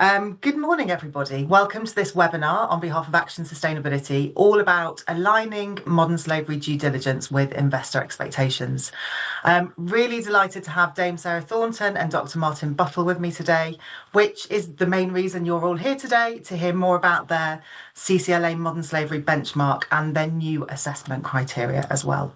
Good morning, everybody. Welcome to this webinar on behalf of Action Sustainability, all about aligning modern slavery due diligence with investor expectations. Really delighted to have Dame Sarah Thornton and Dr. Martin Buttle with me today, which is the main reason you're all here today, to hear more about their CCLA modern slavery benchmark and their new assessment criteria as well.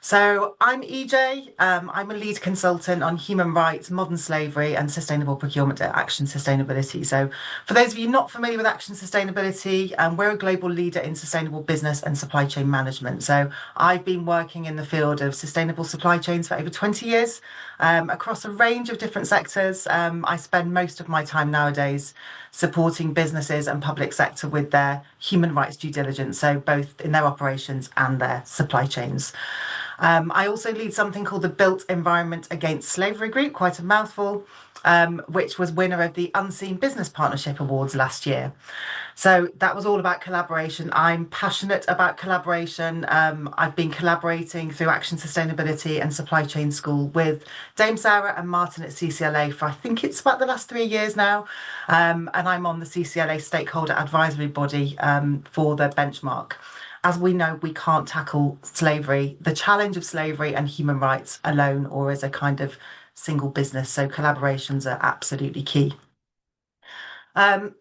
So I'm EJ. I'm a lead consultant on human rights, modern slavery, and sustainable procurement at Action Sustainability. So for those of you not familiar with Action Sustainability, we're a global leader in sustainable business and supply chain management. So I've been working in the field of sustainable supply chains for over 20 years, across a range of different sectors. I spend most of my time nowadays supporting businesses and public sector with their human rights due diligence, so both in their operations and their supply chains. I also lead something called the Built Environment Against Slavery Group, quite a mouthful, which was winner of the Unseen Business Partnership Awards last year. So that was all about collaboration. I'm passionate about collaboration. I've been collaborating through Action Sustainability and Supply Chain School with Dame Sarah and Martin at CCLA for I think it's about the last 3 years now. And I'm on the CCLA Stakeholder Advisory Body for the benchmark. As we know, we can't tackle slavery, the challenge of slavery and human rights alone or as a kind of single business. So collaborations are absolutely key.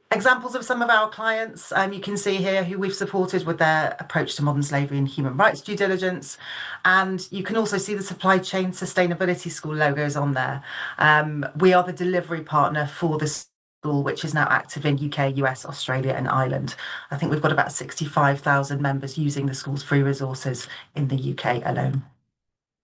Examples of some of our clients, you can see here who we've supported with their approach to modern slavery and human rights due diligence. And you can also see the Supply Chain Sustainability School logos on there. We are the delivery partner for this school, which is now active in UK, US, Australia, and Ireland. I think we've got about 65,000 members using the school's free resources in the UK alone.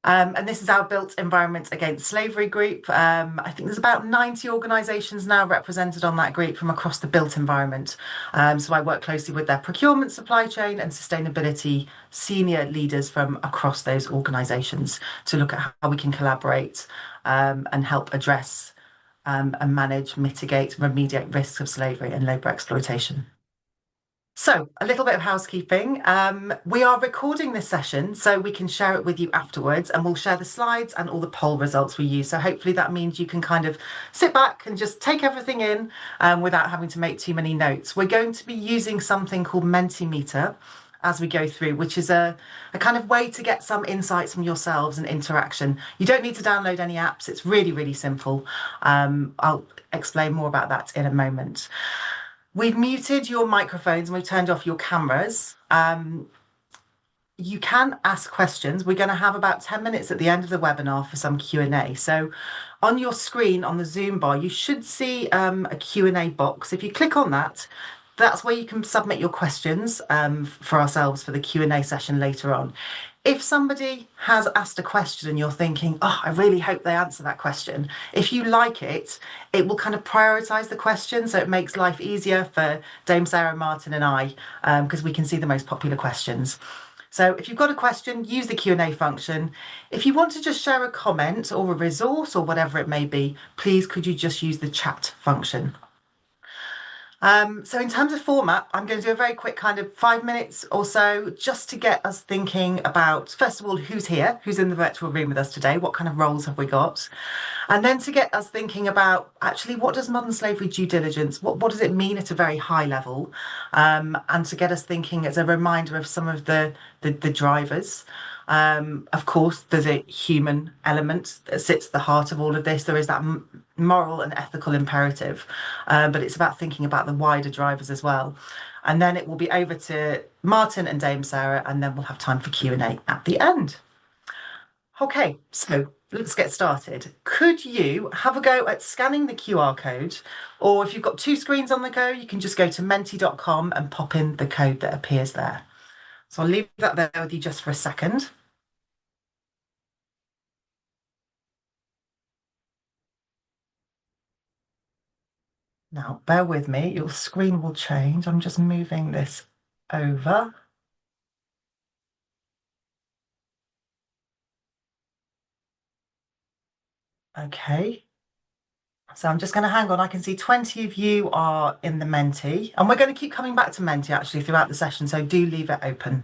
And this is our Built Environment Against Slavery group. I think there's about 90 organisations now represented on that group from across the built environment. So I work closely with their procurement, supply chain and sustainability senior leaders from across those organisations to look at how we can collaborate and help address and manage, mitigate, remediate risks of slavery and labour exploitation. So, a little bit of housekeeping. We are recording this session so we can share it with you afterwards, and we'll share the slides and all the poll results we use. So, hopefully, that means you can kind of sit back and just take everything in without having to make too many notes. We're going to be using something called Mentimeter as we go through, which is a kind of way to get some insights from yourselves and interaction. You don't need to download any apps. It's really, really simple. I'll explain more about that in a moment. We've muted your microphones and we've turned off your cameras. You can ask questions. We're going to have about 10 minutes at the end of the webinar for some Q&A. So on your screen on the Zoom bar, you should see a Q&A box. If you click on that, that's where you can submit your questions for ourselves for the Q&A session later on. If somebody has asked a question and you're thinking, oh, I really hope they answer that question, if you like it, it will kind of prioritise the question. So it makes life easier for Dame Sarah, Martin and I, because we can see the most popular questions. So if you've got a question, use the Q&A function. If you want to just share a comment or a resource or whatever it may be, please could you just use the chat function. So in terms of format, I'm going to do a very quick kind of 5 minutes or so just to get us thinking about, first of all, who's here, who's in the virtual room with us today, what kind of roles have we got? And then to get us thinking about actually what does modern slavery due diligence, what does it mean at a very high level? And to get us thinking as a reminder of some of the drivers. Of course, there's a human element that sits at the heart of all of this. There is that moral and ethical imperative, but it's about thinking about the wider drivers as well. And then it will be over to Martin and Dame Sarah, and then we'll have time for Q&A at the end. Okay, so let's get started. Could you have a go at scanning the QR code? Or if you've got two screens on the go, you can just go to menti.com and pop in the code that appears there. So I'll leave that there with you just for a second. Now, bear with me, your screen will change. I'm just moving this over. Okay. So I'm just going to hang on. I can see 20 of you are in the Menti, and we're going to keep coming back to Menti actually throughout the session, so do leave it open.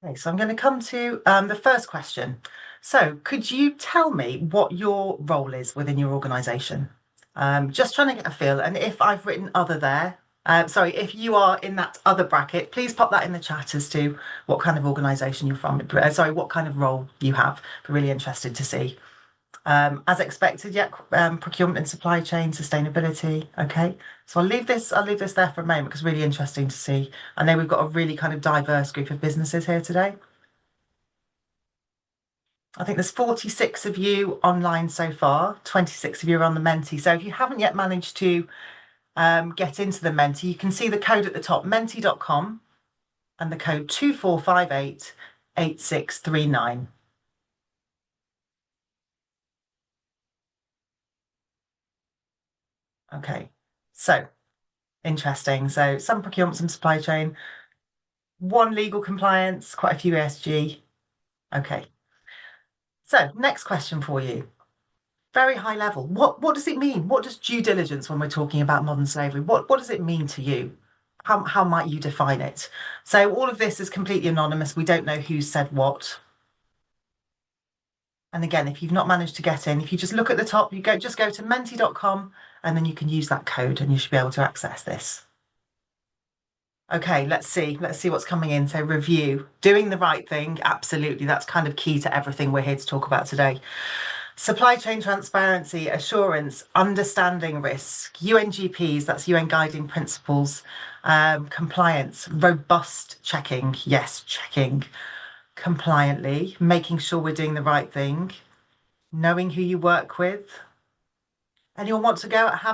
Okay, so I'm going to come to the first question. So, could you tell me what your role is within your organisation? Just trying to get a feel. And if I've written other there, sorry, if you are in that other bracket, please pop that in the chat as to what kind of organisation you're from. Sorry, what kind of role you have. Be really interested to see. As expected, yeah, procurement and supply chain, sustainability. Okay, so I'll leave this there for a moment because really interesting to see. I know we've got a really kind of diverse group of businesses here today. I think there's 46 of you online so far, 26 of you are on the Menti. So if you haven't yet managed to get into the Menti, you can see the code at the top, menti.com, and the code 24588639. Okay, so interesting. So some procurement, some supply chain, one legal compliance, quite a few ESG. Okay, so next question for you. Very high level. What does it mean? What does due diligence when we're talking about modern slavery? What does it mean to you? How might you define it? So all of this is completely anonymous. We don't know who said what. And again, if you've not managed to get in, if you just look at the top, you just go to menti.com and then you can use that code and you should be able to access this. Okay, let's see. Let's see what's coming in. So review, doing the right thing. Absolutely. That's kind of key to everything we're here to talk about today. Supply chain transparency, assurance, understanding risk, UNGPs, that's UN guiding principles, compliance, robust checking, yes, checking compliantly, making sure we're doing the right thing, knowing who you work with. Anyone want to go at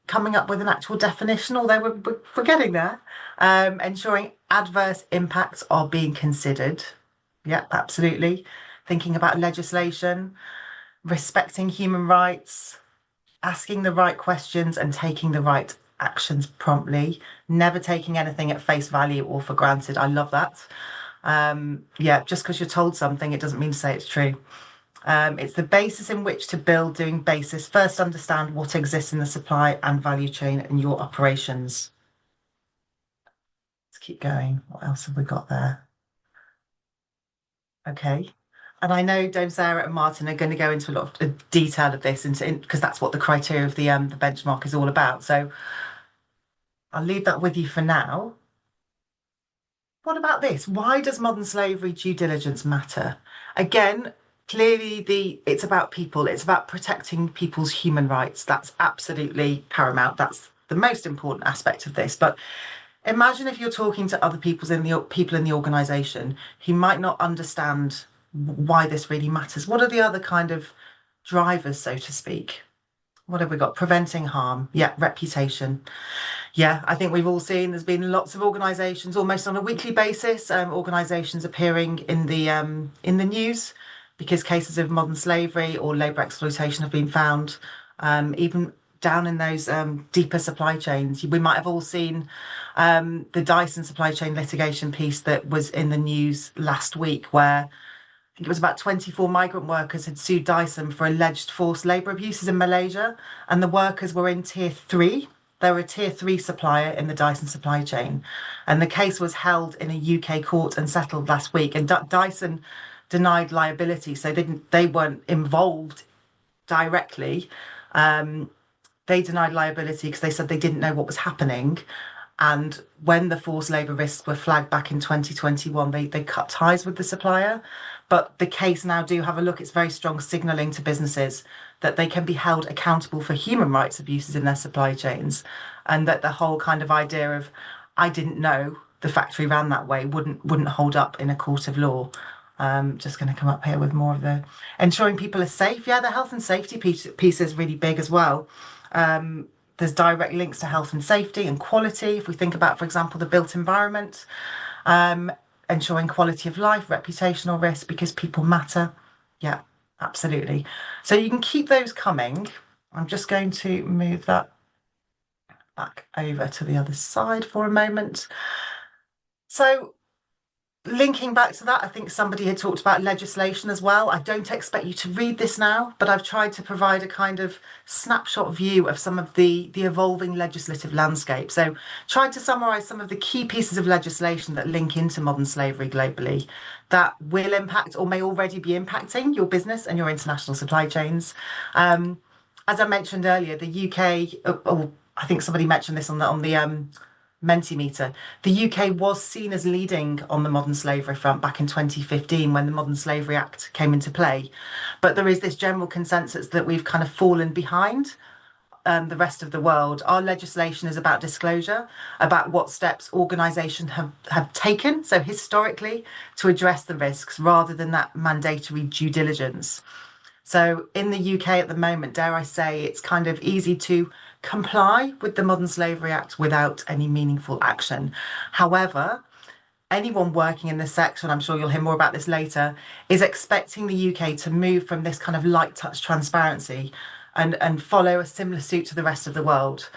coming up with an actual definition, although we're getting there. Ensuring adverse impacts are being considered. Yeah, absolutely. Thinking about legislation, respecting human rights, asking the right questions and taking the right actions promptly, never taking anything at face value or for granted. I love that. Yeah, just because you're told something, it doesn't mean to say it's true. It's the basis in which to build, doing basis. First, understand what exists in the supply and value chain and your operations. Let's keep going. What else have we got there? Okay. And I know Dame Sarah and Martin are going to go into a lot of detail of this, because that's what the criteria of the benchmark is all about. So I'll leave that with you for now. What about this? Why does modern slavery due diligence matter? Again, clearly it's about people. It's about protecting people's human rights. That's absolutely paramount. That's the most important aspect of this. But imagine if you're talking to other people in the organisation who might not understand why this really matters. What are the other kind of drivers, so to speak? What have we got? Preventing harm. Yeah, reputation. Yeah, I think we've all seen there's been lots of organisations almost on a weekly basis, organisations appearing in the news because cases of modern slavery or labour exploitation have been found. Even down in those deeper supply chains, we might have all seen the Dyson supply chain litigation piece that was in the news last week, where I think it was about 24 migrant workers had sued Dyson for alleged forced labour abuses in Malaysia, and the workers were in tier three. They were a tier three supplier in the Dyson supply chain, and the case was held in a UK court and settled last week. And Dyson denied liability, so they weren't involved directly. They denied liability because they said they didn't know what was happening. And when the forced labour risks were flagged back in 2021, they cut ties with the supplier. But the case now do have a look. It's very strong signalling to businesses that they can be held accountable for human rights abuses in their supply chains, and that the whole kind of idea of I didn't know the factory ran that way wouldn't hold up in a court of law. Just going to come up here with more of the ensuring people are safe. Yeah, the health and safety piece is really big as well. There's direct links to health and safety and quality. If we think about, for example, the built environment, ensuring quality of life, reputational risk, because people matter. Yeah, absolutely. So you can keep those coming. I'm just going to move that back over to the other side for a moment. So linking back to that, I think somebody had talked about legislation as well. I don't expect you to read this now, but I've tried to provide a kind of snapshot view of some of the evolving legislative landscape. So, tried to summarise some of the key pieces of legislation that link into modern slavery globally that will impact or may already be impacting your business and your international supply chains. As I mentioned earlier, the UK, or I think somebody mentioned this on the Mentimeter. The UK was seen as leading on the modern slavery front back in 2015 when the Modern Slavery Act came into play. But there is this general consensus that we've kind of fallen behind the rest of the world. Our legislation is about disclosure, about what steps organisations have taken, so historically, to address the risks rather than that mandatory due diligence. So in the UK at the moment, dare I say, it's kind of easy to comply with the Modern Slavery Act without any meaningful action. However, anyone working in this sector, and I'm sure you'll hear more about this later, is expecting the UK to move from this kind of light touch transparency and follow a similar suit to the rest of the world.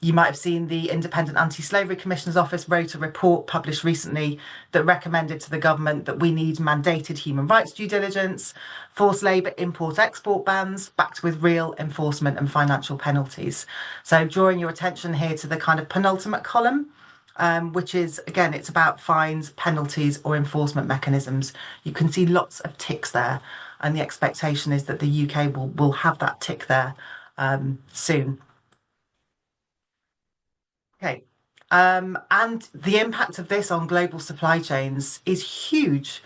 You might have seen the Independent Anti-Slavery Commissioner's Office wrote a report published recently that recommended to the government that we need mandated human rights due diligence, forced labour import-export bans, backed with real enforcement and financial penalties. So drawing your attention here to the kind of penultimate column, which is, again, it's about fines, penalties or enforcement mechanisms. You can see lots of ticks there, and the expectation is that the UK will have that tick there soon. Okay. And the impact of this on global supply chains is huge.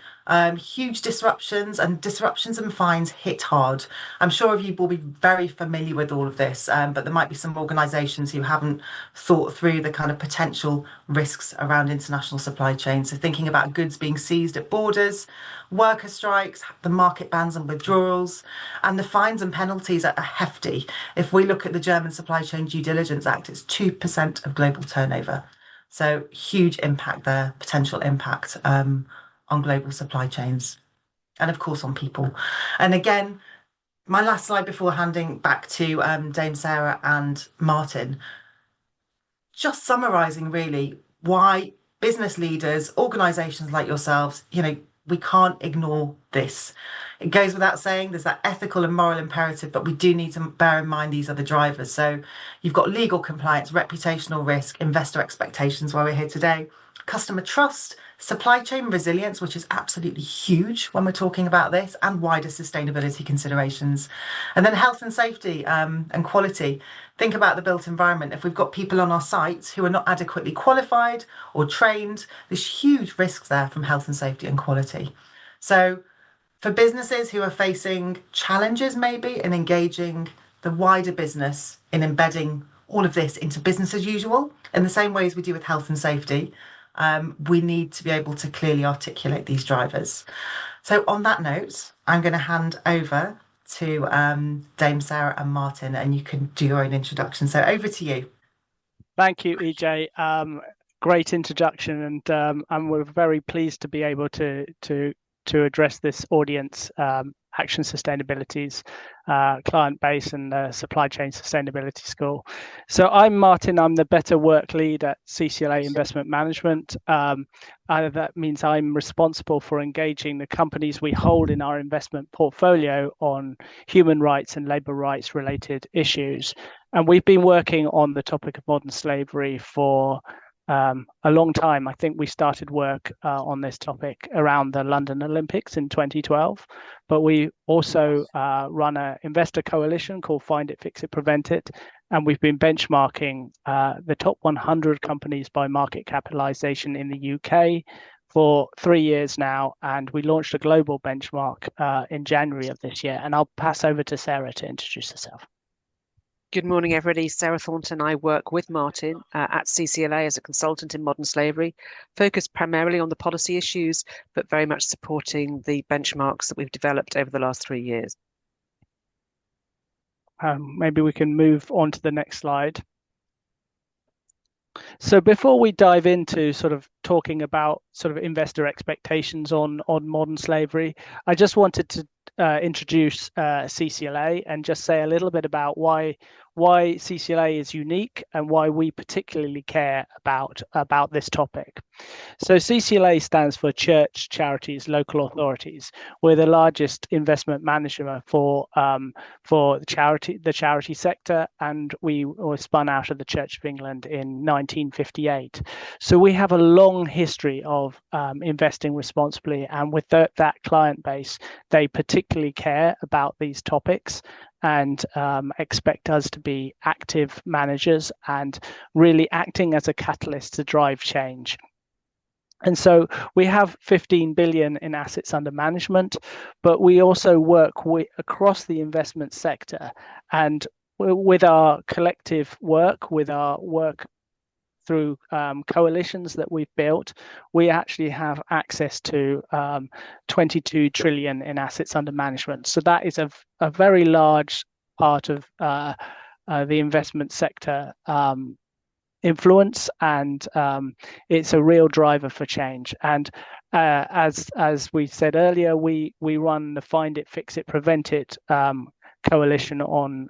Huge disruptions and fines hit hard. I'm sure you will be very familiar with all of this, but there might be some organisations who haven't thought through the kind of potential risks around international supply chains. So thinking about goods being seized at borders, worker strikes, the market bans and withdrawals, and the fines and penalties are hefty. If we look at the German Supply Chain Due Diligence Act, it's 2% of global turnover. So huge impact there, potential impact on global supply chains and of course on people. And again, my last slide before handing back to Dame Sarah and Martin, just summarising really why business leaders, organisations like yourselves, we can't ignore this. It goes without saying there's that ethical and moral imperative, but we do need to bear in mind these other drivers. So you've got legal compliance, reputational risk, investor expectations, why we're here today, customer trust, supply chain resilience, which is absolutely huge when we're talking about this, and wider sustainability considerations. And then health and safety and quality. Think about the built environment. If we've got people on our sites who are not adequately qualified or trained, there's huge risks there from health and safety and quality. So for businesses who are facing challenges maybe in engaging the wider business in embedding all of this into business as usual, in the same way as we do with health and safety, we need to be able to clearly articulate these drivers. So on that note, I'm going to hand over to Dame Sarah and Martin, and you can do your own introduction. So over to you. Thank you, EJ. Great introduction, and we're very pleased to be able to address this audience, Action Sustainability's client base and Supply Chain Sustainability School. So I'm Martin. I'm the Better Work Lead at CCLA Investment Management. That means I'm responsible for engaging the companies we hold in our investment portfolio on human rights and labour rights related issues. And we've been working on the topic of modern slavery for a long time. I think we started work on this topic around the London Olympics in 2012, but we also run an investor coalition called Find It, Fix It, Prevent It, and we've been benchmarking the top 100 companies by market capitalization in the UK for 3 years now, and we launched a global benchmark in January of this year. And I'll pass over to Sarah to introduce herself. Good morning, everybody. Sarah Thornton. I work with Martin at CCLA as a consultant in modern slavery, focused primarily on the policy issues, but very much supporting the benchmarks that we've developed over the last 3 years. Maybe we can move on to the next slide. So before we dive into sort of talking about sort of investor expectations on modern slavery, I just wanted to introduce CCLA and just say a little bit about why why CCLA is unique and why we particularly care about this topic. So CCLA stands for Church, Charities, Local Authorities. We're the largest investment manager for the charity sector, and we were spun out of the Church of England in 1958. So we have a long history of investing responsibly, and with that client base, they particularly care about these topics and expect us to be active managers and really acting as a catalyst to drive change. And so we have 15 billion in assets under management, but we also work across the investment sector. And with our collective work, with our work through coalitions that we've built, we actually have access to 22 trillion in assets under management. So that is a very large part of the investment sector influence, and it's a real driver for change. And as we said earlier, we run the Find It, Fix It, Prevent It coalition on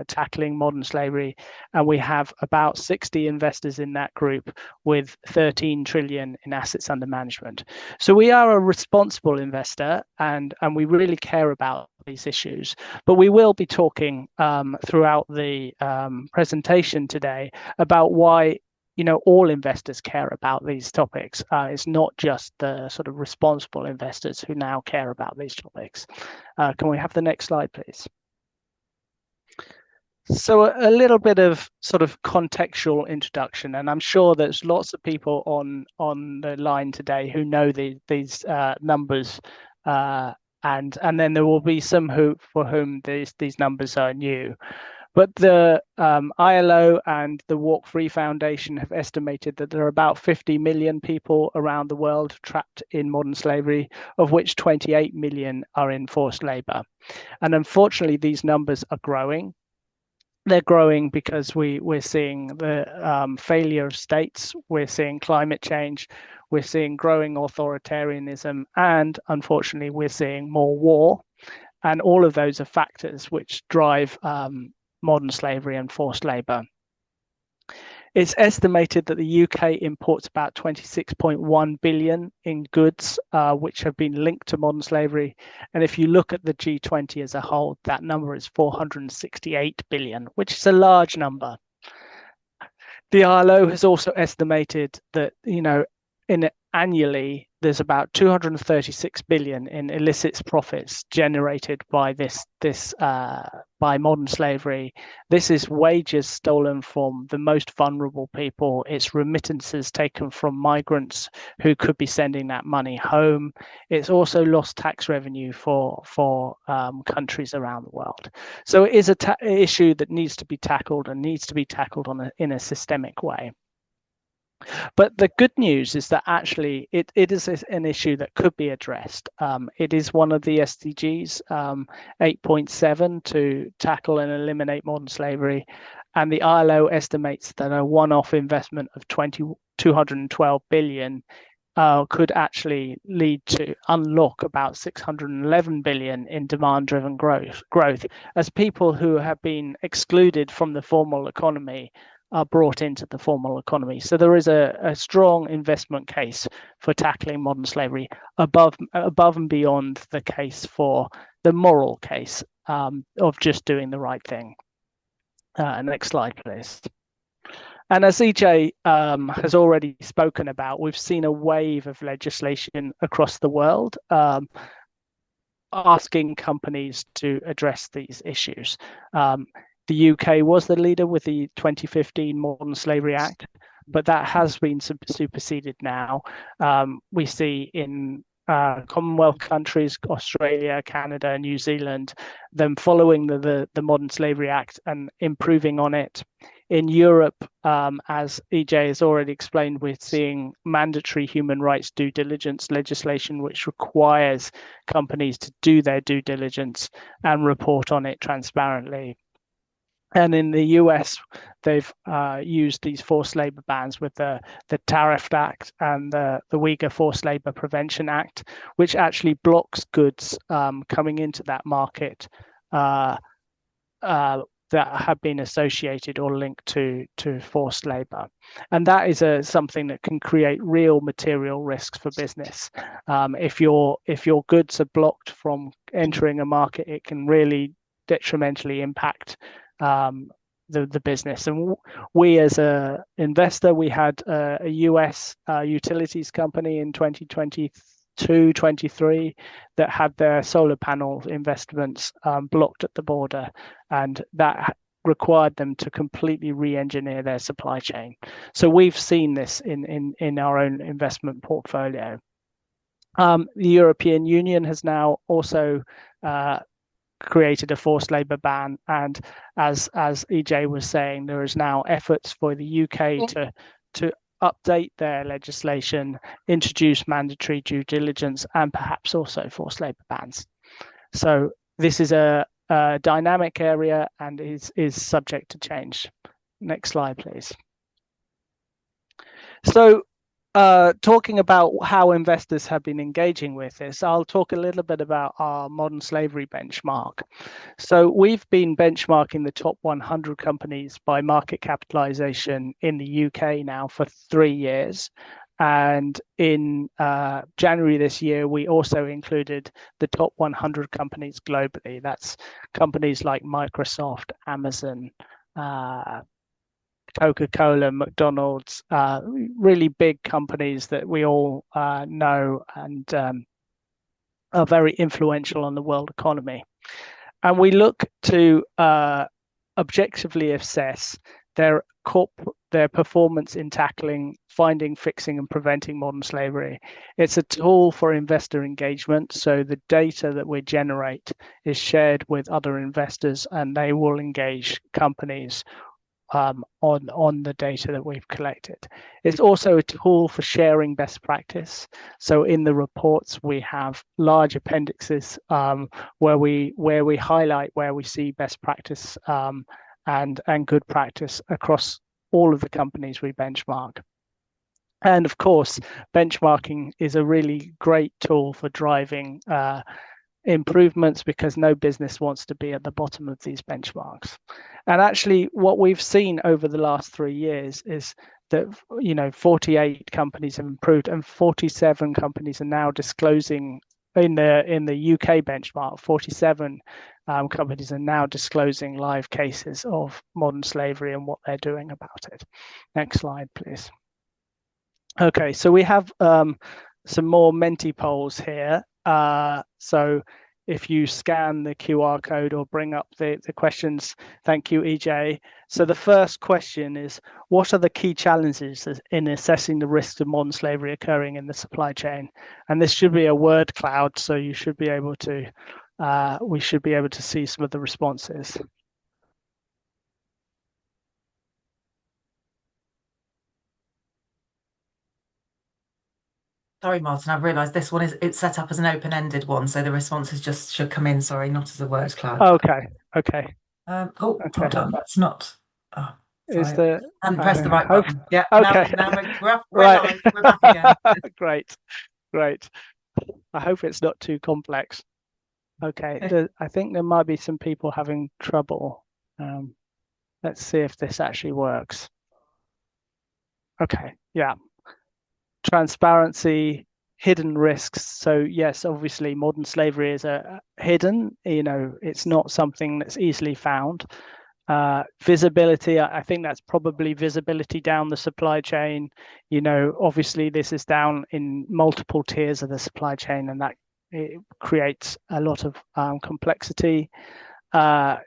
tackling modern slavery, and we have about 60 investors in that group with 13 trillion in assets under management. So we are a responsible investor, and we really care about these issues. But we will be talking throughout the presentation today about why all investors care about these topics. It's not just the sort of responsible investors who now care about these topics. Can we have the next slide, please? So a little bit of sort of contextual introduction, and I'm sure there's lots of people on the line today who know these numbers, and then there will be some for whom these numbers are new. But the ILO and the Walk Free Foundation have estimated that there are about 50 million people around the world trapped in modern slavery, of which 28 million are in forced labor. And unfortunately, these numbers are growing. They're growing because we're seeing the failure of states, we're seeing climate change, we're seeing growing authoritarianism, and unfortunately, we're seeing more war. And all of those are factors which drive modern slavery and forced labor. It's estimated that the UK imports about 26.1 billion in goods which have been linked to modern slavery. And if you look at the G20 as a whole, that number is 468 billion, which is a large number. The ILO has also estimated that, annually, there's about 236 billion in illicit profits generated by by modern slavery. This is wages stolen from the most vulnerable people. It's remittances taken from migrants who could be sending that money home. It's also lost tax revenue for countries around the world. So it is an issue that needs to be tackled, and needs to be tackled in a systemic way. But the good news is that actually it is an issue that could be addressed. It is one of the SDGs, 8.7, to tackle and eliminate modern slavery. And the ILO estimates that a one-off investment of 212 billion could actually lead to unlock about 611 billion in demand-driven growth as people who have been excluded from the formal economy are brought into the formal economy. So there is a strong investment case for tackling modern slavery above and beyond the case for the moral case of just doing the right thing. Next slide, please. And as EJ has already spoken about, we've seen a wave of legislation across the world asking companies to address these issues. The UK was the leader with the 2015 Modern Slavery Act, but that has been superseded now. We see in Commonwealth countries, Australia, Canada, New Zealand, them following the Modern Slavery Act and improving on it. In Europe, as EJ has already explained, we're seeing mandatory human rights due diligence legislation, which requires companies to do their due diligence and report on it transparently. And in the US, they've used these forced labor bans with the Tariff Act and the Uyghur Forced Labor Prevention Act, which actually blocks goods coming into that market that have been associated or linked to forced labour, and that is something that can create real material risks for business. If your goods are blocked from entering a market, it can really detrimentally impact the business. And we, as a investor, we had a US utilities company in 2022-23 that had their solar panel investments blocked at the border, and that required them to completely re-engineer their supply chain. So we've seen this in our own investment portfolio. The European Union has now also created a forced labour ban, and as EJ was saying, there is now efforts for the UK to update their legislation, introduce mandatory due diligence, and perhaps also forced labour bans. So this is a dynamic area and is subject to change. Next slide, please. So talking about how investors have been engaging with this, I'll talk a little bit about our modern slavery benchmark. So we've been benchmarking the top 100 companies by market capitalization in the UK now for 3 years. And in January this year, we also included the top 100 companies globally. That's companies like Microsoft, Amazon, Coca-Cola, McDonald's, really big companies that we all know and are very influential on the world economy. And we look to objectively assess their performance in tackling, finding, fixing, and preventing modern slavery. It's a tool for investor engagement. So the data that we generate is shared with other investors, and they will engage companies on the data that we've collected. It's also a tool for sharing best practice. So in the reports, we have large appendixes where we highlight where we see best practice and good practice across all of the companies we benchmark. And of course, benchmarking is a really great tool for driving improvements, because no business wants to be at the bottom of these benchmarks. And actually, what we've seen over the last 3 years is that 48 companies have improved, and 47 companies are now disclosing in the UK benchmark. 47 companies are now disclosing live cases of modern slavery and what they're doing about it. Next slide, please. Okay, so we have some more Menti polls here. So if you scan the QR code or bring up the questions, thank you, EJ. So the first question is, what are the key challenges in assessing the risks of modern slavery occurring in the supply chain? And this should be a word cloud, so you should be able to, we should be able to see some of the responses. Sorry, Martin, I've realised this one it's set up as an open-ended one, so the responses just should come in, sorry, not as a word cloud. Okay. Hold on, that's not. Oh, is the I haven't pressed the right button. Yeah, okay. now we're live, we're back again. Great. I hope it's not too complex. Okay, I think there might be some people having trouble. Let's see if this actually works. Okay, yeah. Transparency, hidden risks. So yes, obviously modern slavery is a hidden, it's not something that's easily found. Visibility, I think that's probably visibility down the supply chain. Obviously this is down in multiple tiers of the supply chain, and that it creates a lot of complexity.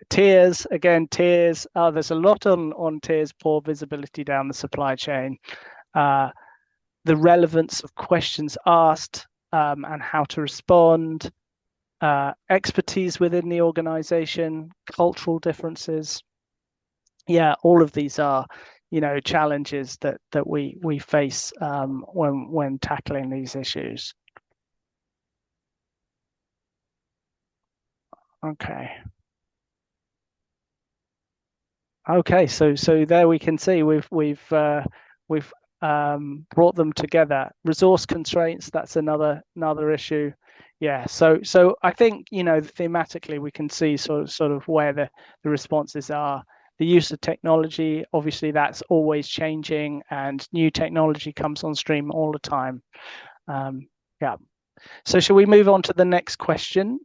Tiers, there's a lot on tiers, poor visibility down the supply chain. The relevance of questions asked and how to respond, expertise within the organization, cultural differences. Yeah, all of these are, challenges that we face when tackling these issues. Okay, so there we can see we've brought them together. Resource constraints, that's another issue. Yeah, so I think, you know, thematically we can see sort of where the responses are. The use of technology, obviously that's always changing, and new technology comes on stream all the time. Yeah. So shall we move on to the next question?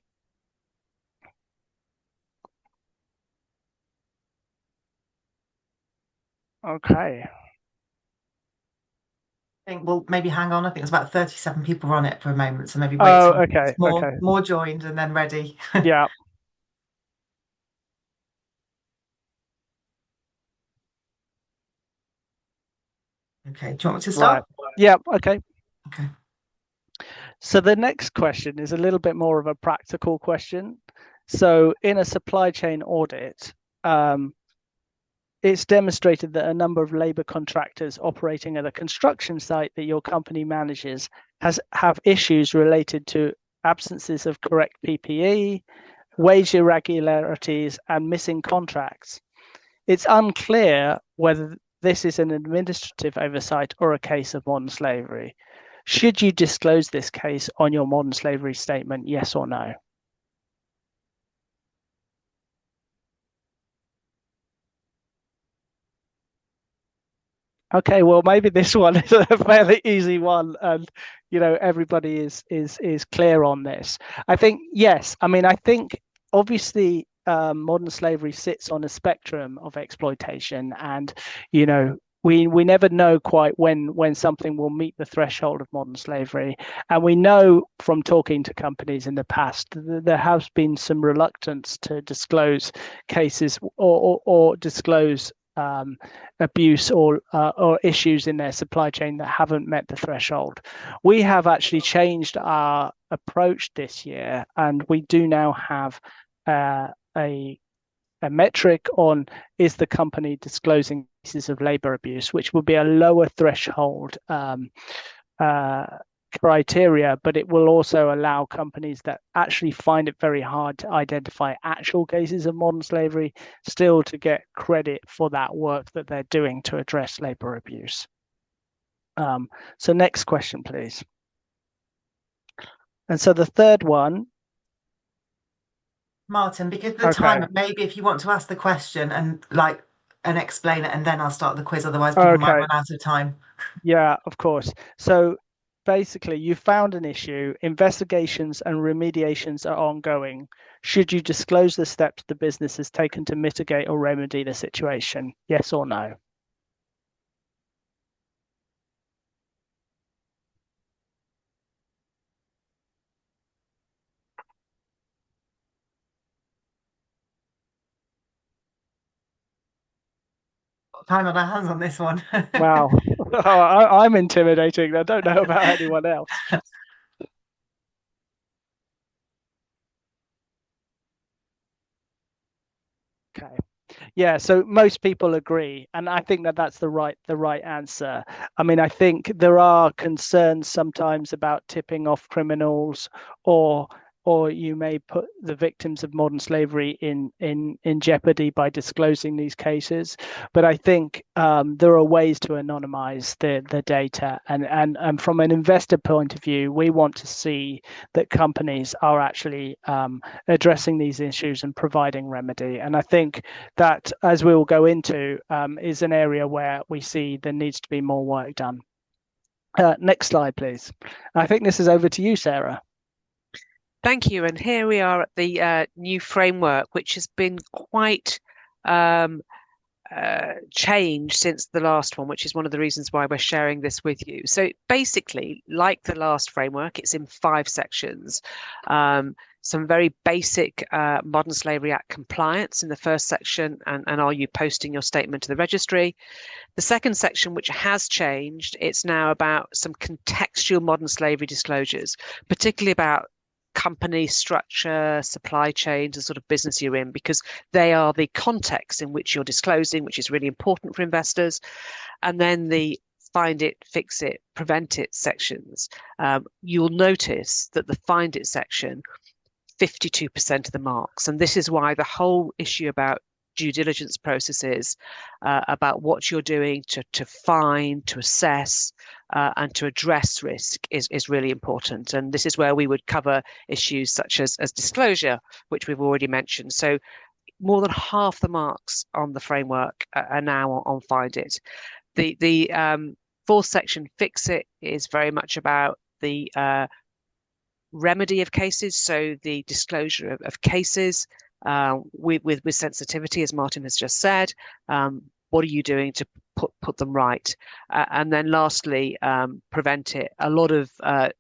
Okay. I think we'll maybe hang on. I think there's about 37 people on it for a moment, so maybe wait till Okay, more joined and then ready. Yeah. Okay, do you want me to start? Right. Yeah, okay. Okay. So the next question is a little bit more of a practical question. So in a supply chain audit, it's demonstrated that a number of labour contractors operating at a construction site that your company manages have issues related to absences of correct PPE, wage irregularities, and missing contracts. It's unclear whether this is an administrative oversight or a case of modern slavery. Should you disclose this case on your modern slavery statement, yes or no? Okay, well, maybe this one is a fairly easy one, and you know everybody is clear on this. I think yes. I mean, I think obviously modern slavery sits on a spectrum of exploitation, and you know we never know quite when something will meet the threshold of modern slavery, and we know from talking to companies in the past that there has been some reluctance to disclose cases or disclose abuse or issues in their supply chain that haven't met the threshold. We have actually changed our approach this year, and we do now have a metric on is the company disclosing cases of labor abuse, which would be a lower threshold criteria, but it will also allow companies that actually find it very hard to identify actual cases of modern slavery still to get credit for that work that they're doing to address labor abuse. So next question, please. And so the third one. Martin, because of the time, maybe if you want to ask the question and explain it, and then I'll start the quiz, otherwise people might run out of time. Yeah, of course. So basically, you found an issue, investigations and remediations are ongoing. Should you disclose the steps the business has taken to mitigate or remedy the situation? Yes or no? Time on our hands on this one. Wow. I'm intimidating. I don't know about anyone else. Okay. Yeah, so most people agree, and I think that that's the right answer. I mean, I think there are concerns sometimes about tipping off criminals, or you may put the victims of modern slavery in jeopardy by disclosing these cases. But I think there are ways to anonymize the data, and from an investor point of view, we want to see that companies are actually addressing these issues and providing remedy. And I think that, as we will go into, is an area where we see there needs to be more work done. Next slide, please. I think this is over to you, Sarah. Thank you. And here we are at the new framework, which has been quite changed since the last one, which is one of the reasons why we're sharing this with you. So basically, like the last framework, it's in 5 sections. Some very basic Modern Slavery Act compliance in the first section, and are you posting your statement to the registry? The second section, which has changed, it's now about some contextual modern slavery disclosures, particularly about company structure, supply chains, the sort of business you're in, because they are the context in which you're disclosing, which is really important for investors. And then the find it, fix it, prevent it sections. You'll notice that the find it section, 52% of the marks. And this is why the whole issue about due diligence processes, about what you're doing to find, to assess, and to address risk is really important. And this is where we would cover issues such as disclosure, which we've already mentioned. So more than half the marks on the framework are now on Find It. The fourth section, Fix It, is very much about the remedy of cases, so the disclosure of cases with sensitivity, as Martin has just said. What are you doing to put them right? And then lastly, Prevent It. A lot of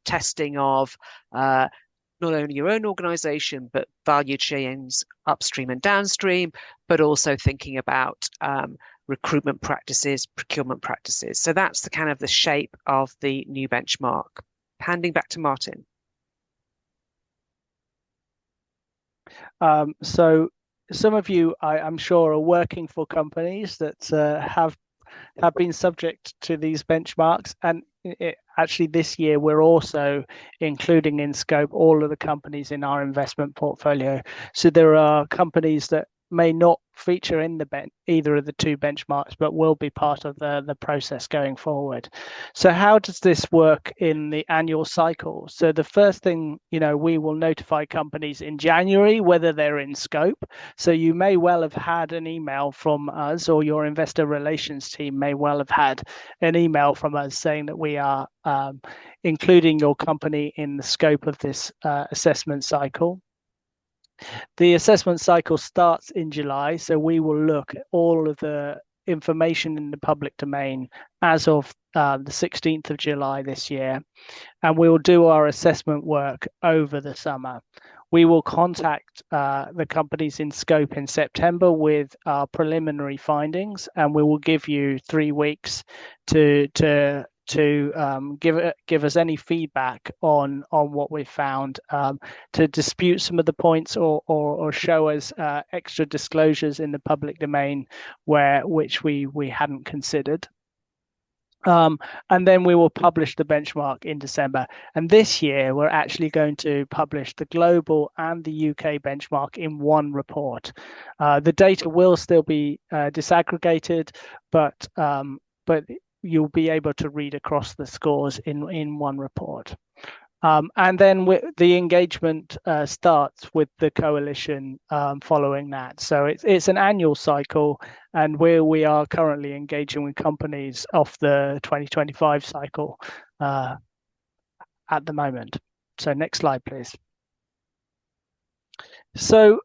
testing of not only your own organization, but value chains upstream and downstream, but also thinking about recruitment practices, procurement practices. So that's the kind of the shape of the new benchmark. Handing back to Martin. So some of you, I'm sure, are working for companies that have been subject to these benchmarks, and actually this year we're also including in scope all of the companies in our investment portfolio. So there are companies that may not feature in either of the two benchmarks, but will be part of the process going forward. So how does this work in the annual cycle? So the first thing, we will notify companies in January whether they're in scope. So you may well have had an email from us, or your investor relations team may well have had an email from us saying that we are including your company in the scope of this assessment cycle. The assessment cycle starts in July, so we will look at all of the information in the public domain as of the 16th of July this year, and we will do our assessment work over the summer. We will contact the companies in scope in September with our preliminary findings, and we will give you 3 weeks to give us any feedback on what we found, to dispute some of the points or show us extra disclosures in the public domain which we hadn't considered. And then we will publish the benchmark in December. And this year, we're actually going to publish the global and the UK benchmark in one report. The data will still be disaggregated, but you'll be able to read across the scores in one report. And then the engagement starts with the coalition following that. So it's an annual cycle, and we are currently engaging with companies off the 2025 cycle at the moment. So next slide, please. So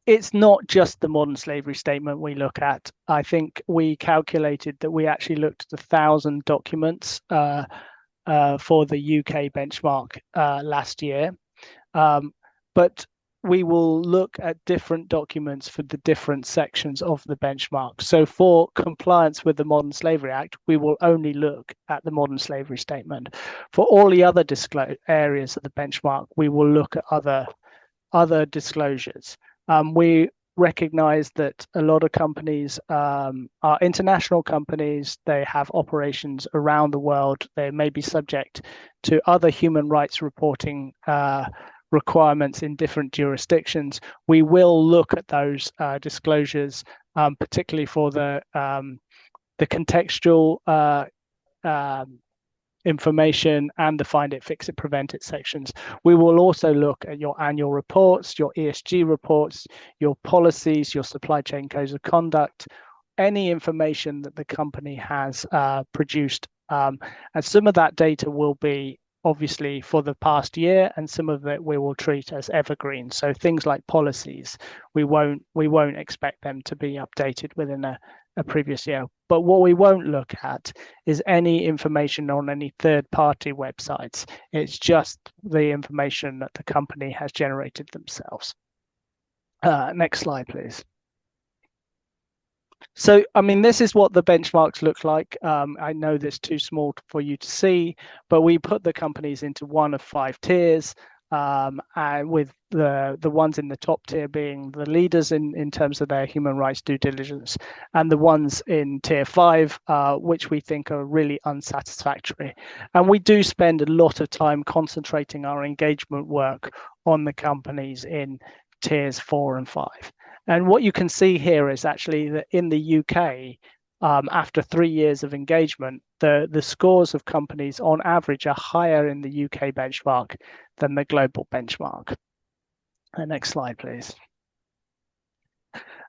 it's not just the modern slavery statement we look at. I think we calculated that we actually looked at 1,000 documents for the UK benchmark last year. But we will look at different documents for the different sections of the benchmark. So for compliance with the Modern Slavery Act, we will only look at the modern slavery statement. For all the other areas of the benchmark, we will look at other disclosures. We recognize that a lot of companies are international companies. They have operations around the world. They may be subject to other human rights reporting requirements in different jurisdictions. We will look at those disclosures, particularly for the contextual information and the Find It, Fix It, Prevent It sections. We will also look at your annual reports, your ESG reports, your policies, your supply chain codes of conduct, any information that the company has produced. And some of that data will be obviously for the past year, and some of it we will treat as evergreen. So things like policies, we won't expect them to be updated within a previous year. But what we won't look at is any information on any third-party websites. It's just the information that the company has generated themselves. Next slide, please. So, I mean, this is what the benchmarks look like. I know this is too small for you to see, but we put the companies into one of 5 tiers. And with the ones in the top tier being the leaders in terms of their human rights due diligence, and the ones in tier 5, which we think are really unsatisfactory. And we do spend a lot of time concentrating our engagement work on the companies in tiers 4 and 5. And what you can see here is actually that in the UK, after 3 years of engagement, the scores of companies on average are higher in the UK benchmark than the global benchmark. Next slide, please.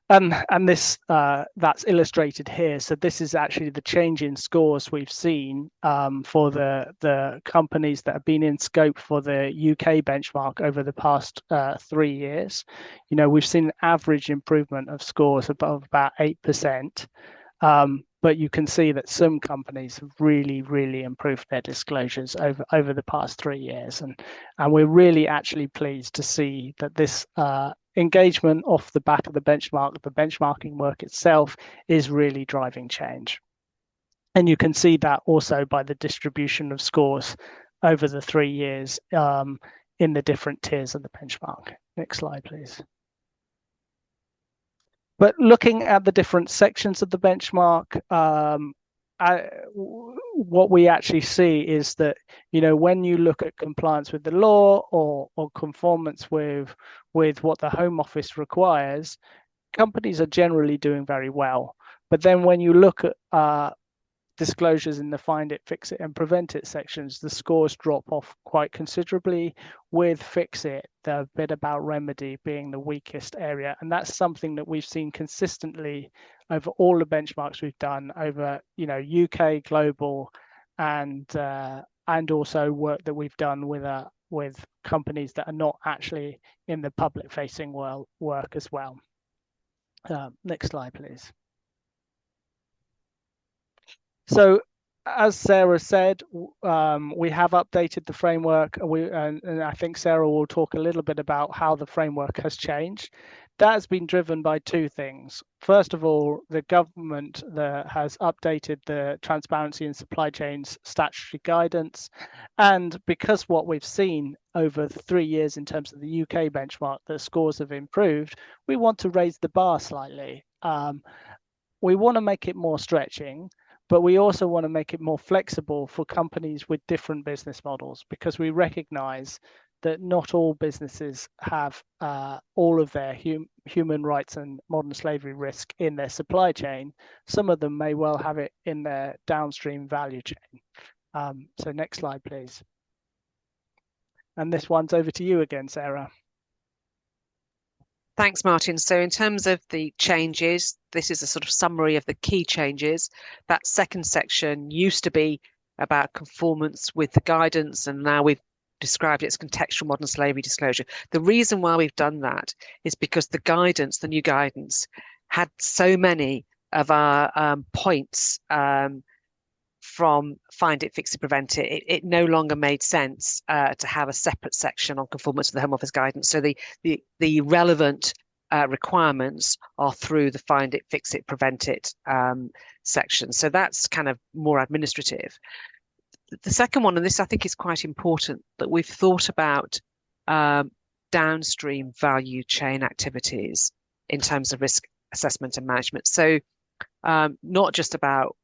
And this that's illustrated here. So this is actually the change in scores we've seen for the companies that have been in scope for the UK benchmark over the past 3 years. You know, we've seen an average improvement of scores above about 8%. But you can see that some companies have really improved their disclosures over the past 3 years, and we're really actually pleased to see that this engagement off the back of the benchmarking work itself is really driving change. And you can see that also by the distribution of scores over the 3 years in the different tiers of the benchmark. Next slide, please. But looking at the different sections of the benchmark, what we actually see is that, you know, when you look at compliance with the law or conformance with what the Home Office requires, companies are generally doing very well. But then when you look at disclosures in the find it, fix it and prevent it sections, the scores drop off quite considerably, with fix it, the bit about remedy being the weakest area. And that's something that we've seen consistently over all the benchmarks we've done over, you know, UK, global, and also work that we've done with companies that are not actually in the public facing work as well. Next slide, please. So, as Sarah said, we have updated the framework, and I think Sarah will talk a little bit about how the framework has changed. That has been driven by two things. First of all, the government has updated the transparency in supply chains statutory guidance, and because what we've seen over 3 years in terms of the UK benchmark, the scores have improved, we want to raise the bar slightly. We want to make it more stretching, but we also want to make it more flexible for companies with different business models, because we recognize that not all businesses have all of their human rights and modern slavery risk in their supply chain. Some of them may well have it in their downstream value chain. So next slide, please. And this one's over to you again, Sarah. Thanks, Martin. So in terms of the changes, this is a sort of summary of the key changes. That second section used to be about conformance with the guidance, and now we've described it as contextual modern slavery disclosure. The reason why we've done that is because the guidance, the new guidance, had so many of our points from find it, fix it, prevent it. It no longer made sense to have a separate section on conformance to the Home Office guidance. So the relevant requirements are through the find it, fix it, prevent it section. So that's kind of more administrative. The second one, and this I think is quite important, that we've thought about downstream value chain activities in terms of risk assessment and management. So not just about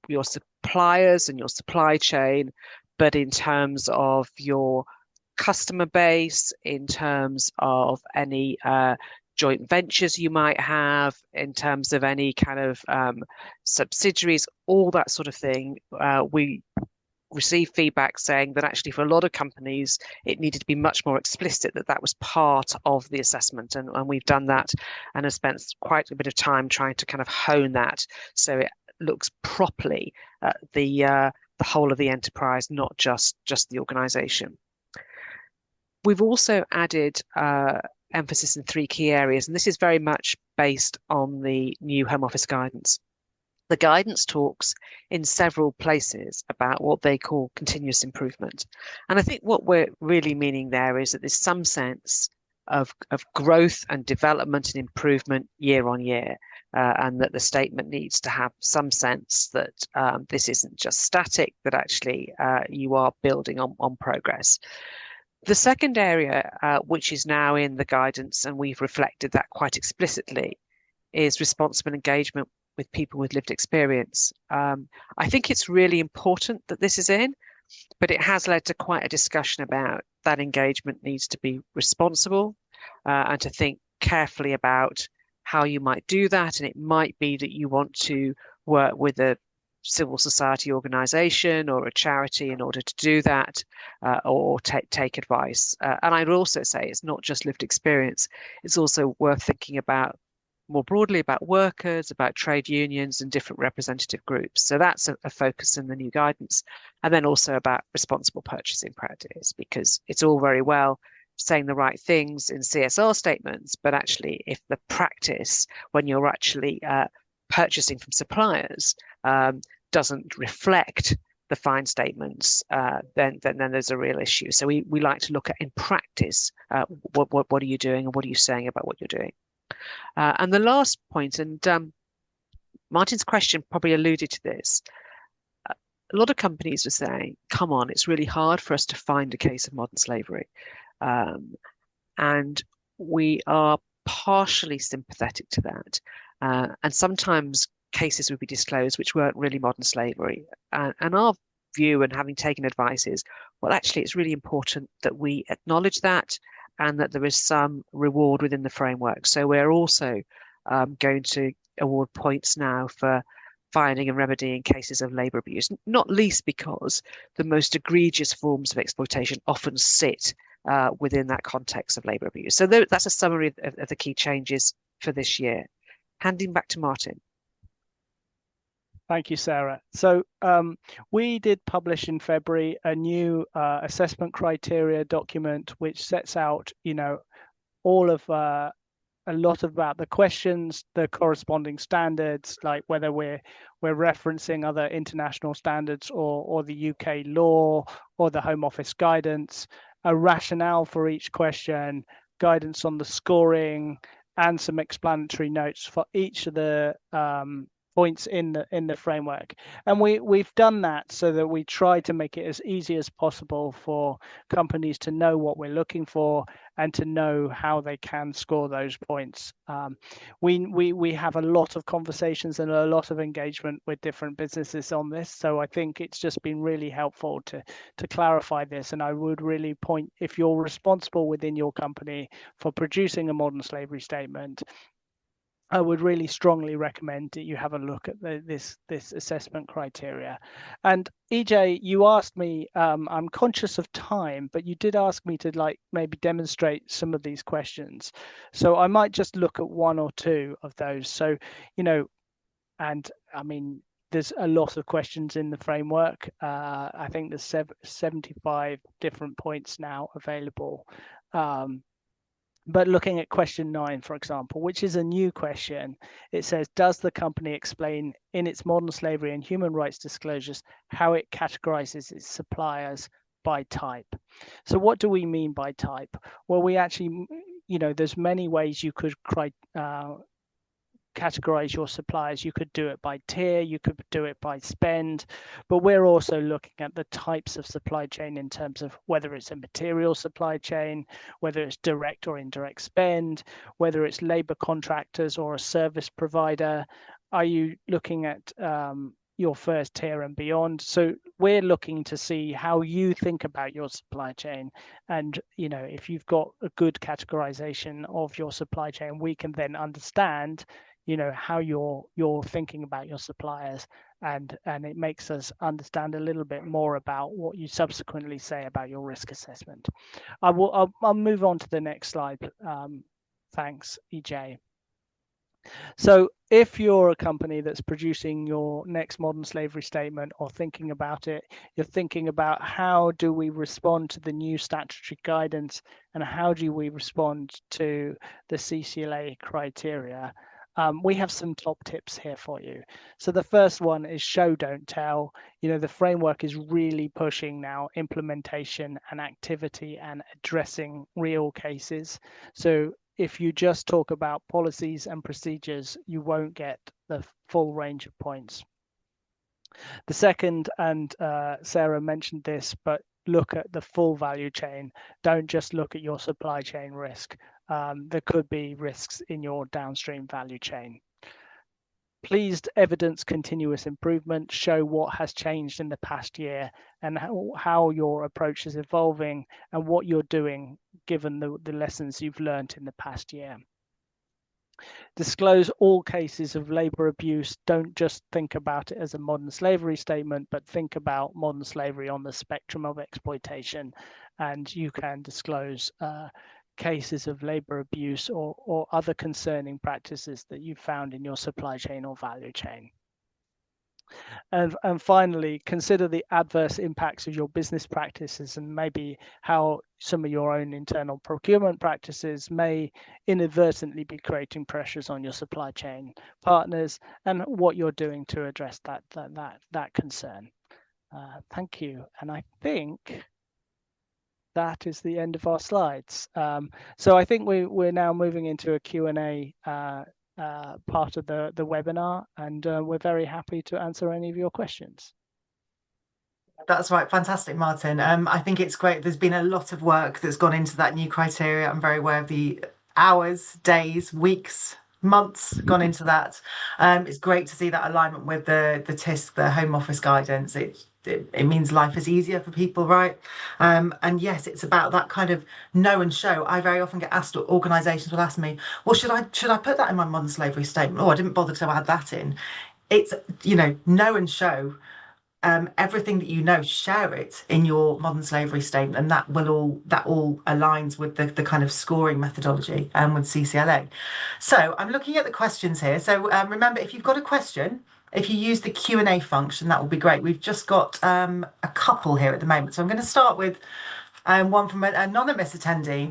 your suppliers and your supply chain, but in terms of your customer base, in terms of any joint ventures you might have, in terms of any kind of subsidiaries, all that sort of thing. We received feedback saying that actually for a lot of companies, it needed to be much more explicit that that was part of the assessment. And we've done that and have spent quite a bit of time trying to kind of hone that so it looks properly at the whole of the enterprise, not just the organization. We've also added emphasis in 3 key areas, and this is very much based on the new Home Office guidance. The guidance talks in several places about what they call continuous improvement. And I think what we're really meaning there is that there's some sense of growth and development and improvement year on year. And that the statement needs to have some sense that this isn't just static, that actually you are building on progress. The second area, which is now in the guidance, and we've reflected that quite explicitly, is responsible engagement with people with lived experience. I think it's really important that this is in, but it has led to quite a discussion about that engagement needs to be responsible and to think carefully about how you might do that. And it might be that you want to work with a civil society organization or a charity in order to do that, or take advice. And I'd also say it's not just lived experience. It's also worth thinking about more broadly about workers, about trade unions and different representative groups. So that's a focus in the new guidance. And then also about responsible purchasing practice, because it's all very well saying the right things in CSR statements, but actually if the practice, when you're actually purchasing from suppliers, doesn't reflect the fine statements, then there's a real issue. So we like to look at in practice, what are you doing and what are you saying about what you're doing? And the last point, and Martin's question probably alluded to this, a lot of companies are saying, come on, it's really hard for us to find a case of modern slavery. And we are partially sympathetic to that. And sometimes cases would be disclosed which weren't really modern slavery. And our view, and having taken advice, is, well, actually, it's really important that we acknowledge that and that there is some reward within the framework. So we're also going to award points now for finding and remedying cases of labour abuse, not least because the most egregious forms of exploitation often sit within that context of labour abuse. So that's a summary of the key changes for this year. Handing back to Martin. Thank you, Sarah. So we did publish in February a new assessment criteria document, which sets out, all of a lot about the questions, the corresponding standards, like whether we're referencing other international standards or the UK law or the Home Office guidance, a rationale for each question, guidance on the scoring, and some explanatory notes for each of the points in the framework. And we've done that so that we try to make it as easy as possible for companies to know what we're looking for and to know how they can score those points. We have a lot of conversations and a lot of engagement with different businesses on this, so I think it's just been really helpful to clarify this. And I would really point, if you're responsible within your company for producing a modern slavery statement, I would really strongly recommend that you have a look at this assessment criteria. And EJ, you asked me, I'm conscious of time, but you did ask me to maybe demonstrate some of these questions. So I might just look at one or two of those. So, and I mean, there's a lot of questions in the framework. I think there's 75 different points now available. But looking at question 9, for example, which is a new question, it says, does the company explain in its modern slavery and human rights disclosures how it categorizes its suppliers by type? So what do we mean by type? Well, we actually, there's many ways you could categorize your suppliers. You could do it by tier, you could do it by spend, but we're also looking at the types of supply chain in terms of whether it's a material supply chain, whether it's direct or indirect spend, whether it's labor contractors or a service provider. Are you looking at your first tier and beyond? So we're looking to see how you think about your supply chain, and if you've got a good categorization of your supply chain, we can then understand how you're thinking about your suppliers, and it makes us understand a little bit more about what you subsequently say about your risk assessment. I'll move on to the next slide. Thanks, EJ. So if you're a company that's producing your next modern slavery statement or thinking about it, you're thinking about how do we respond to the new statutory guidance and how do we respond to the CCLA criteria. We have some top tips here for you. So the first one is show, don't tell. The framework is really pushing now implementation and activity and addressing real cases. So if you just talk about policies and procedures, you won't get the full range of points. The second, and Sarah mentioned this, but look at the full value chain. Don't just look at your supply chain risk. There could be risks in your downstream value chain. Please evidence continuous improvement, show what has changed in the past year and how your approach is evolving and what you're doing given the lessons you've learned in the past year. Disclose all cases of labour abuse. Don't just think about it as a modern slavery statement, but think about modern slavery on the spectrum of exploitation. And you can disclose cases of labour abuse or other concerning practices that you found in your supply chain or value chain. And finally, consider the adverse impacts of your business practices and maybe how some of your own internal procurement practices may inadvertently be creating pressures on your supply chain partners, and what you're doing to address that concern. Thank you. And I think that is the end of our slides. So I think we're now moving into a Q&A part of the webinar, and we're very happy to answer any of your questions. That's right. Fantastic, Martin. I think it's great. There's been a lot of work that's gone into that new criteria. I'm very aware of the hours, days, weeks, months gone into that. It's great to see that alignment with the TISC, the Home Office guidance. It means life is easier for people, right? And yes, it's about that kind of know and show. I very often get asked, organisations will ask me, well, should I put that in my modern slavery statement? Oh, I didn't bother to add that in. It's, know and show. Everything that you know, share it in your modern slavery statement, and that all aligns with the kind of scoring methodology and with CCLA. So I'm looking at the questions here. So remember, if you've got a question, if you use the Q&A function, that will be great. We've just got a couple here at the moment. So I'm going to start with one from an anonymous attendee,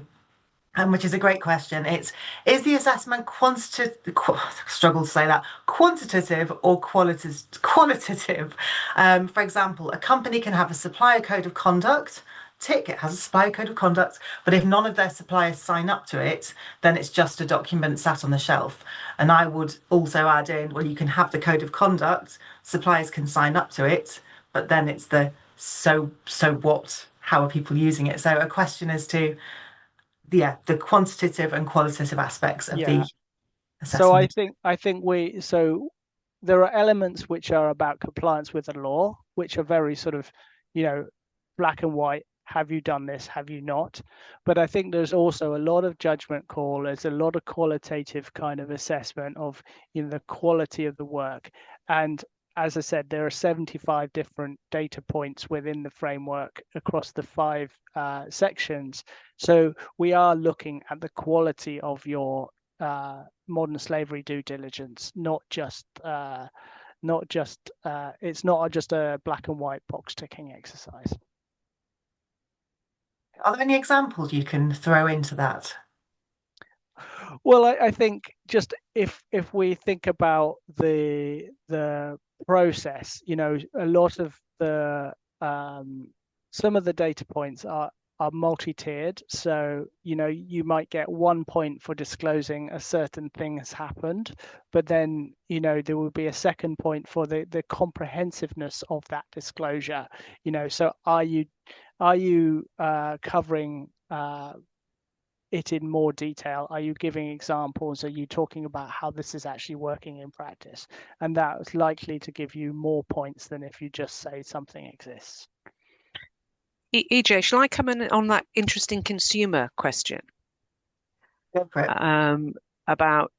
which is a great question. Is the assessment quantitative or qualitative? For example, a company can have a supplier code of conduct. Tick, it has a supplier code of conduct, but if none of their suppliers sign up to it, then it's just a document sat on the shelf. And I would also add in, well, you can have the code of conduct, suppliers can sign up to it, but then it's the so what? How are people using it? So a question as to the quantitative and qualitative aspects of the assessment. So I think there are elements which are about compliance with the law, which are very sort of, black and white. Have you done this? Have you not? But I think there's also a lot of judgment call. There's a lot of qualitative kind of assessment of the quality of the work. And as I said, there are 75 different data points within the framework across the 5 sections. So we are looking at the quality of your modern slavery due diligence, not just it's not just a black and white box ticking exercise. Are there any examples you can throw into that? Well, I think just if we think about the process, a lot of the some of the data points are multi-tiered. So, you might get 1 point for disclosing a certain thing has happened, but then, there will be a second point for the comprehensiveness of that disclosure. So are you covering it in more detail? Are you giving examples? Are you talking about how this is actually working in practice? And that's likely to give you more points than if you just say something exists. EJ, shall I come in on that interesting consumer question? Go for it. About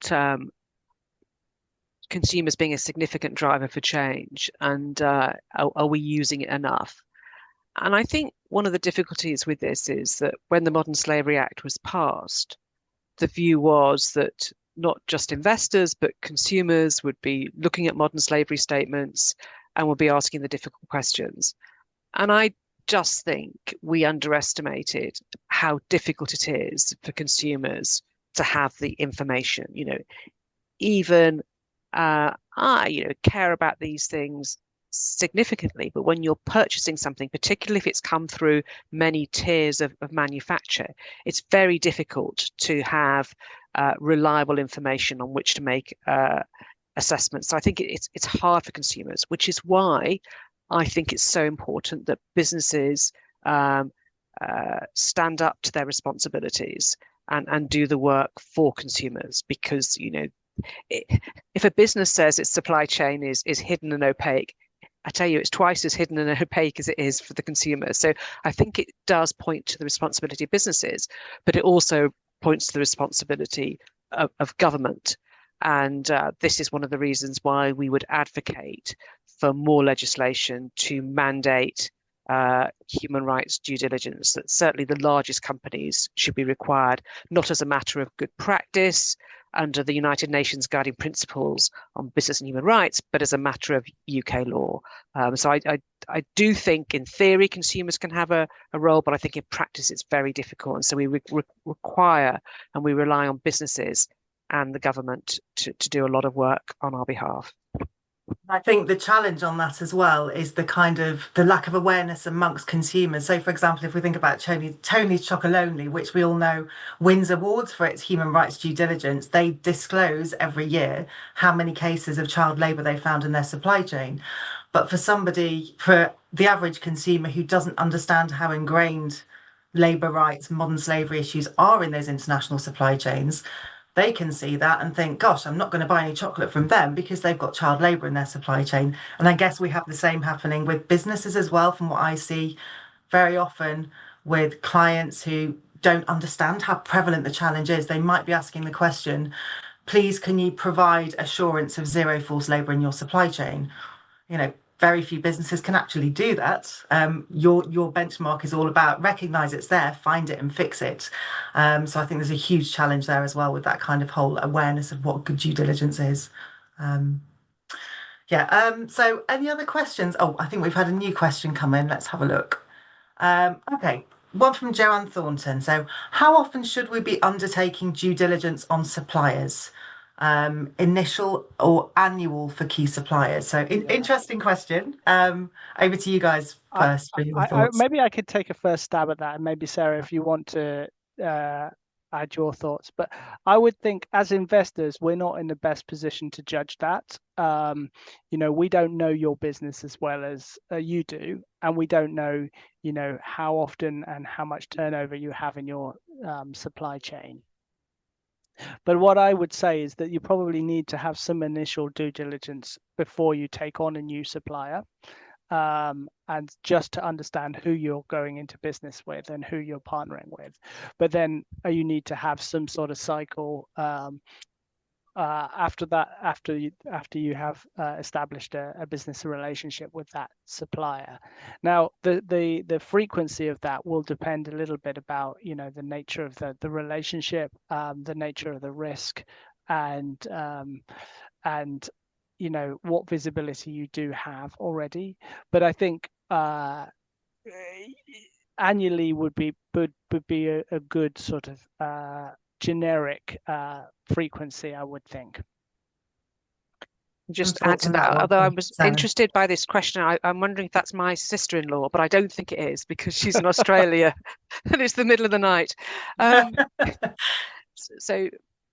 consumers being a significant driver for change, and are we using it enough? And I think one of the difficulties with this is that when the Modern Slavery Act was passed, the view was that not just investors, but consumers would be looking at modern slavery statements and would be asking the difficult questions. And I just think we underestimated how difficult it is for consumers to have the information. Even I care about these things significantly, but when you're purchasing something, particularly if it's come through many tiers of manufacture, it's very difficult to have reliable information on which to make assessments. So I think it's hard for consumers, which is why I think it's so important that businesses stand up to their responsibilities and do the work for consumers, because if a business says its supply chain is hidden and opaque, I tell you, it's twice as hidden and opaque as it is for the consumer. So I think it does point to the responsibility of businesses, but it also points to the responsibility of government. And this is one of the reasons why we would advocate for more legislation to mandate human rights due diligence, that certainly the largest companies should be required, not as a matter of good practice under the United Nations Guiding Principles on Business and Human Rights, but as a matter of UK law. So I do think in theory consumers can have a role, but I think in practice it's very difficult. And so we require and we rely on businesses and the government to do a lot of work on our behalf. I think the challenge on that as well is the lack of awareness amongst consumers. So, for example, if we think about Tony's Chocolonely, which we all know wins awards for its human rights due diligence, they disclose every year how many cases of child labour they found in their supply chain. But for the average consumer who doesn't understand how ingrained labour rights, modern slavery issues are in those international supply chains, they can see that and think, gosh, I'm not going to buy any chocolate from them because they've got child labour in their supply chain. And I guess we have the same happening with businesses as well, from what I see very often with clients who don't understand how prevalent the challenge is. They might be asking the question, please, can you provide assurance of zero forced labour in your supply chain? Very few businesses can actually do that. Your benchmark is all about recognise it's there, find it and fix it. So I think there's a huge challenge there as well with that kind of whole awareness of what good due diligence is. So any other questions? Oh, I think we've had a new question come in. Let's have a look. Okay, one from Joanne Thornton. So how often should we be undertaking due diligence on suppliers? Initial or annual for key suppliers? So interesting question. Over to you guys first for your thoughts. Maybe I could take a first stab at that, and maybe Sarah, if you want to add your thoughts. But I would think as investors, we're not in the best position to judge that. We don't know your business as well as you do, and we don't know, how often and how much turnover you have in your supply chain. But what I would say is that you probably need to have some initial due diligence before you take on a new supplier, and just to understand who you're going into business with and who you're partnering with. But then you need to have some sort of cycle after that, after you have established a business relationship with that supplier. Now, the frequency of that will depend a little bit about the nature of the relationship, the nature of the risk, and what visibility you do have already. But I think annually would be a good sort of generic frequency, I would think. Just add to that, although I was interested by this question, I'm wondering if that's my sister-in-law, but I don't think it is because she's in Australia and it's the middle of the night. So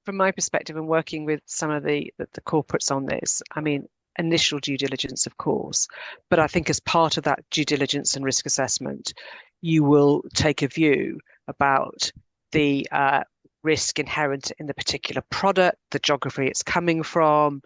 from my perspective and working with some of the corporates on this, I mean, initial due diligence, of course, but I think as part of that due diligence and risk assessment, you will take a view about the risk inherent in the particular product, the geography it's coming from,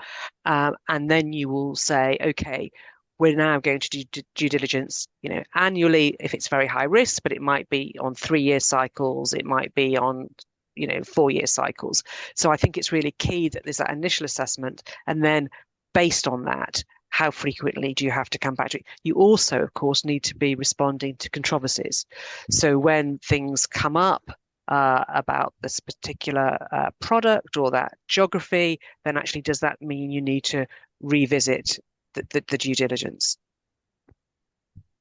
and then you will say, okay, we're now going to do due diligence, annually if it's very high risk, but it might be on 3-year cycles, it might be on 4-year cycles. So I think it's really key that there's that initial assessment, and then based on that, how frequently do you have to come back to it? You also, of course, need to be responding to controversies. So when things come up about this particular product or that geography, then actually does that mean you need to revisit the due diligence?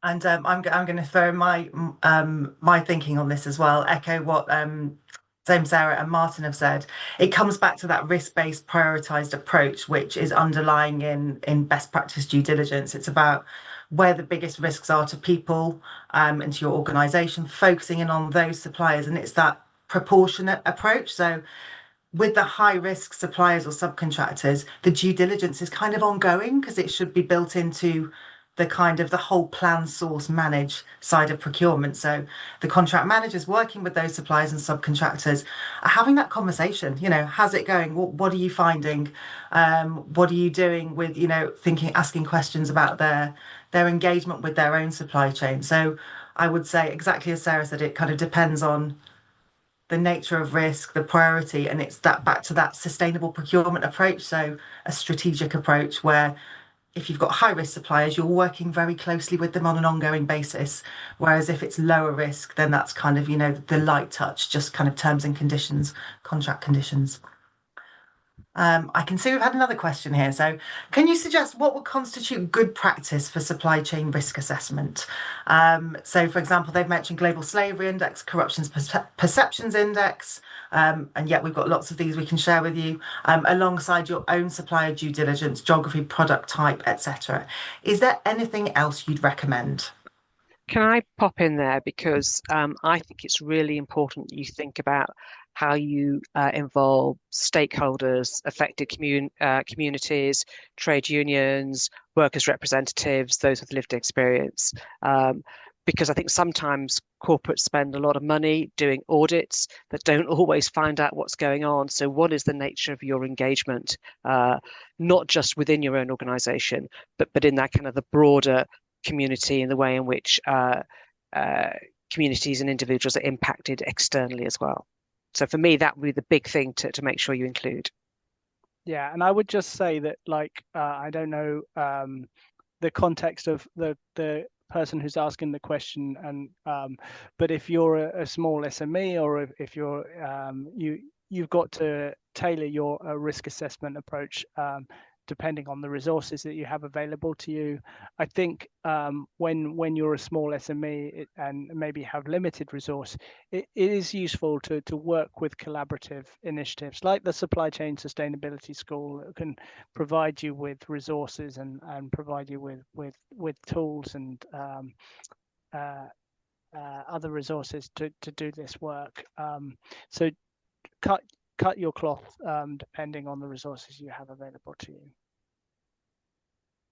And I'm going to throw my thinking on this as well, echo what Sarah and Martin have said. It comes back to that risk-based prioritised approach, which is underlying in best practice due diligence. It's about where the biggest risks are to people and to your organisation, focusing in on those suppliers. And it's that proportionate approach. So with the high risk suppliers or subcontractors, the due diligence is kind of ongoing because it should be built into the whole plan, source, manage side of procurement. So the contract managers working with those suppliers and subcontractors are having that conversation. How's it going? What are you finding? What are you doing with, asking questions about their engagement with their own supply chain? So I would say exactly as Sarah said, it kind of depends on the nature of risk, the priority, and it's that back to that sustainable procurement approach. So a strategic approach where if you've got high risk suppliers, you're working very closely with them on an ongoing basis. Whereas if it's lower risk, then that's kind of, the light touch, just kind of terms and conditions, contract conditions. I can see we've had another question here. So, can you suggest what would constitute good practice for supply chain risk assessment? So, for example, they've mentioned Global Slavery Index, Corruptions Perceptions Index, and yet we've got lots of these we can share with you, alongside your own supplier due diligence, geography, product type, etc. Is there anything else you'd recommend? Can I pop in there because I think it's really important you think about how you involve stakeholders, affected communities, trade unions, workers' representatives, those with lived experience. Because I think sometimes corporates spend a lot of money doing audits that don't always find out what's going on. So what is the nature of your engagement, not just within your own organization, but in that kind of the broader community and the way in which communities and individuals are impacted externally as well. So for me, that would be the big thing to make sure you include. Yeah, and I would just say that, I don't know the context of the person who's asking the question, and but if you're a small SME, or if you're you've got to tailor your risk assessment approach depending on the resources that you have available to you. I think when you're a small SME and maybe have limited resource, it is useful to work with collaborative initiatives like the Supply Chain Sustainability School that can provide you with resources and provide you with tools and other resources to do this work. So cut your cloth depending on the resources you have available to you.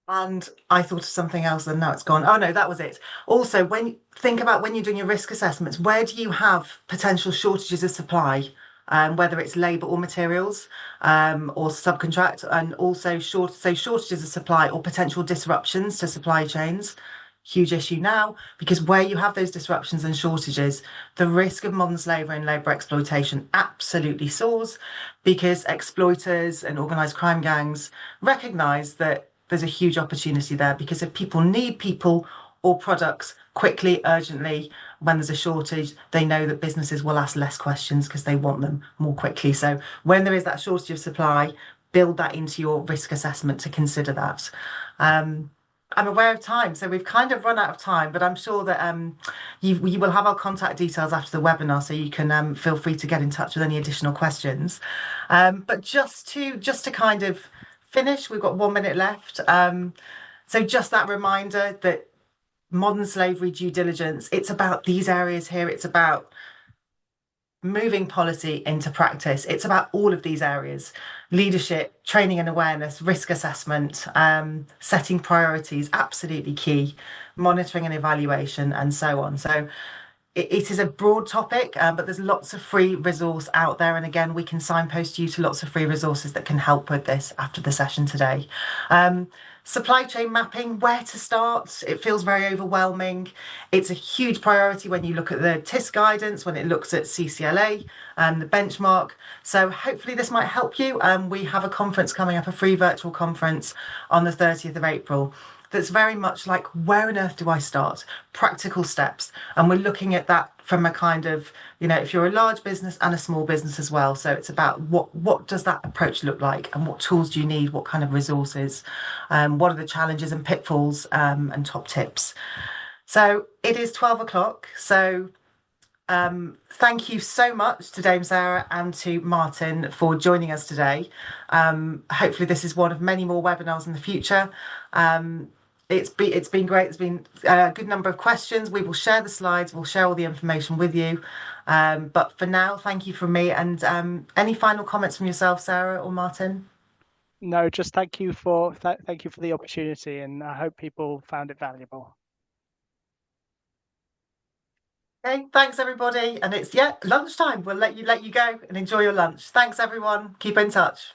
And I thought of something else and now it's gone. Oh no, that was it. Also, when you're doing your risk assessments, where do you have potential shortages of supply, whether it's labour or materials, or subcontract, and also shortages of supply or potential disruptions to supply chains. Huge issue now, because where you have those disruptions and shortages, the risk of modern slavery and labour exploitation absolutely soars, because exploiters and organised crime gangs recognise that there's a huge opportunity there, because if people need people or products quickly, urgently, when there's a shortage, they know that businesses will ask less questions because they want them more quickly. So when there is that shortage of supply, build that into your risk assessment to consider that. I'm aware of time, so we've kind of run out of time, but I'm sure that you will have our contact details after the webinar, so you can feel free to get in touch with any additional questions. But just to kind of finish, we've got 1 minute left. So just that reminder that modern slavery due diligence, it's about these areas here. It's about moving policy into practice. It's about all of these areas: leadership, training and awareness, risk assessment, setting priorities, absolutely key, monitoring and evaluation, and so on. So it is a broad topic, but there's lots of free resource out there. And again, we can signpost you to lots of free resources that can help with this after the session today. Supply chain mapping, where to start? It feels very overwhelming. It's a huge priority when you look at the TISC guidance, when it looks at CCLA and the benchmark. So hopefully this might help you. We have a conference coming up, a free virtual conference on the 30th of April. That's very much like, where on earth do I start? Practical steps. And we're looking at that from a kind of, if you're a large business and a small business as well. So it's about what does that approach look like, and what tools do you need, what kind of resources, what are the challenges and pitfalls, and top tips. So it is 12 o'clock. So thank you so much to Dame Sarah and to Martin for joining us today. Hopefully this is one of many more webinars in the future. It's been great. There's been a good number of questions. We will share the slides. We'll share all the information with you. But for now, thank you from me. And any final comments from yourself, Sarah or Martin? No, just thank you for the opportunity, and I hope people found it valuable. Okay, thanks everybody. And it's lunchtime. We'll let you go and enjoy your lunch. Thanks everyone. Keep in touch.